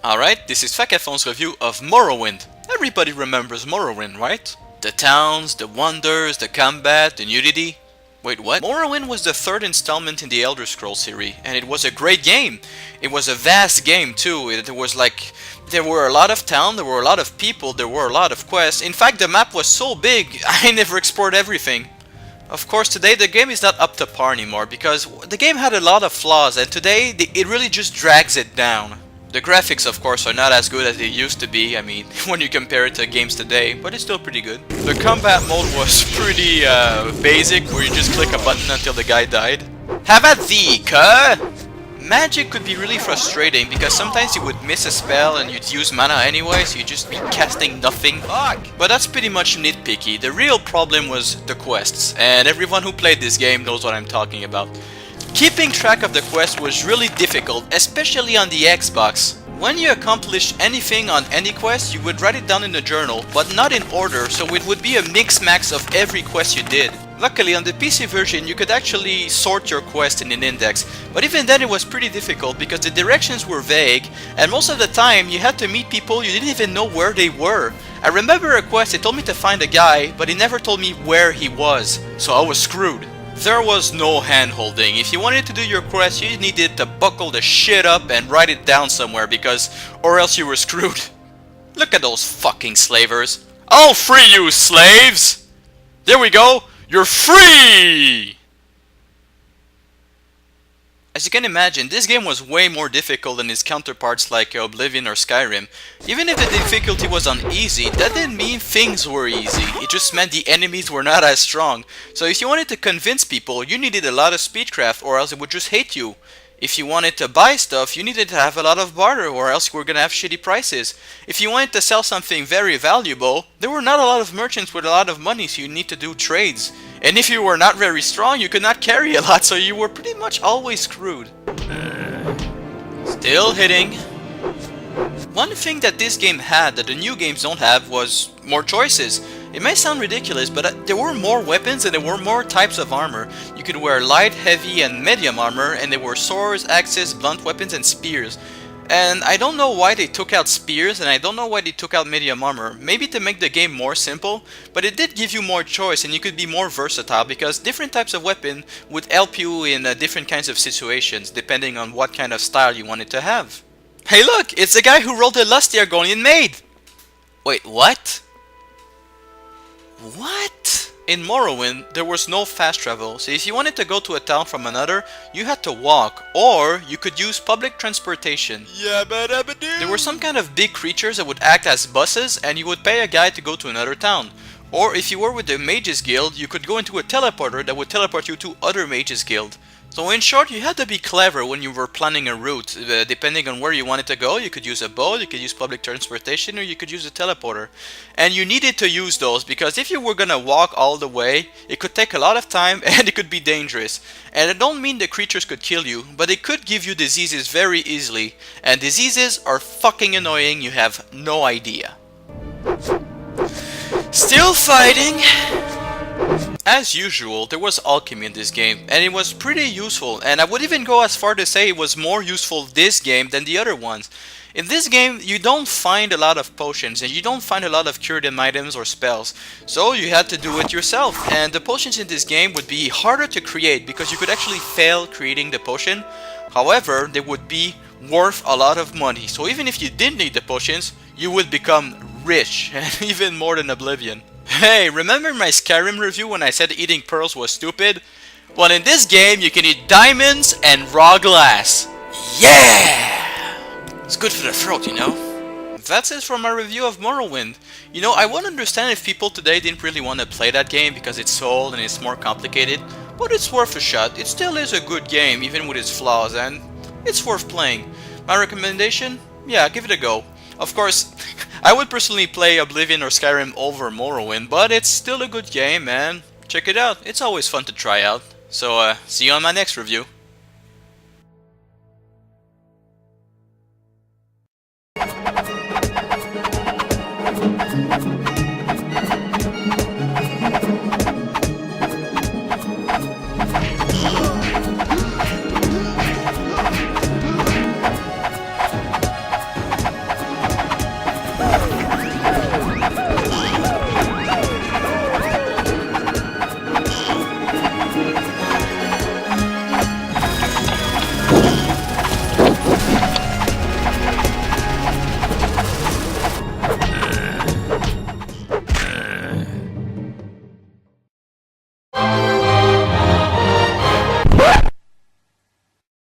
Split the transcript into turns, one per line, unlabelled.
Alright, this is Fakafon's review of Morrowind. Everybody remembers Morrowind, right? The towns, the wonders, the combat, the nudity. Wait, what? Morrowind was the third installment in the Elder Scrolls series, and it was a great game. It was a vast game too. There were a lot of towns, there were a lot of people, there were a lot of quests. In fact, the map was so big, I never explored everything. Of course, today the game is not up to par anymore because the game had a lot of flaws, and today it really just drags it down. The graphics, of course, are not as good as they used to be, I mean, when you compare it to games today, but it's still pretty good. The combat mode was pretty basic, where you just click a button until the guy died. Have at thee, cuh! Magic could be really frustrating because sometimes you would miss a spell and you'd use mana anyway, so you'd just be casting nothing. Fuck! But that's pretty much nitpicky. The real problem was the quests, and everyone who played this game knows what I'm talking about. Keeping track of the quest was really difficult, especially on the Xbox. When you accomplished anything on any quest, you would write it down in a journal, but not in order, so it would be a mix-max of every quest you did. Luckily, on the PC version, you could actually sort your quest in an index, but even then it was pretty difficult because the directions were vague, and most of the time you had to meet people you didn't even know where they were. I remember a quest, it told me to find a guy, but it never told me where he was, so I was screwed. There was no hand-holding. If you wanted to do your quest, you needed to buckle the shit up and write it down somewhere or else you were screwed. Look at those fucking slavers. I'll free you, slaves! There we go! You're free! As you can imagine, this game was way more difficult than its counterparts like Oblivion or Skyrim. Even if the difficulty was on easy, that didn't mean things were easy. It just meant the enemies were not as strong. So if you wanted to convince people, you needed a lot of speedcraft or else it would just hate you. If you wanted to buy stuff, you needed to have a lot of barter or else you were gonna have shitty prices. If you wanted to sell something very valuable, there were not a lot of merchants with a lot of money, so you need to do trades. And if you were not very strong, you could not carry a lot, so you were pretty much always screwed. Still hitting. One thing that this game had that the new games don't have was more choices. It may sound ridiculous, but there were more weapons and there were more types of armor. You could wear light, heavy, and medium armor, and there were swords, axes, blunt weapons, and spears. And I don't know why they took out spears, and I don't know why they took out medium armor. Maybe to make the game more simple, but it did give you more choice and you could be more versatile because different types of weapon would help you in different kinds of situations depending on what kind of style you wanted to have. Hey look! It's the guy who wrote the Lusty Argonian Maid! Wait, what? What? In Morrowind, there was no fast travel, so if you wanted to go to a town from another, you had to walk, or you could use public transportation. There were some kind of big creatures that would act as buses, and you would pay a guy to go to another town. Or if you were with the Mages Guild, you could go into a teleporter that would teleport you to other Mages Guild. So in short, you had to be clever when you were planning a route. Depending on where you wanted to go, you could use a boat, you could use public transportation, or you could use a teleporter. And you needed to use those because if you were gonna walk all the way, it could take a lot of time and it could be dangerous. And I don't mean the creatures could kill you, but it could give you diseases very easily. And diseases are fucking annoying, you have no idea. Still fighting! As usual, there was alchemy in this game, and it was pretty useful, and I would even go as far to say it was more useful this game than the other ones. In this game, you don't find a lot of potions, and you don't find a lot of curative items or spells, so you had to do it yourself, and the potions in this game would be harder to create because you could actually fail creating the potion. However, they would be worth a lot of money, so even if you didn't need the potions, you would become rich, and even more than Oblivion. Hey, remember my Skyrim review when I said eating pearls was stupid? Well, in this game, you can eat diamonds and raw glass. Yeah! It's good for the throat, you know? That's it for my review of Morrowind. You know, I won't understand if people today didn't really want to play that game because it's old and it's more complicated, but it's worth a shot. It still is a good game, even with its flaws, and it's worth playing. My recommendation? Yeah, give it a go. Of course, I would personally play Oblivion or Skyrim over Morrowind, but it's still a good game, man. Check it out, it's always fun to try out. So, see you on my next review.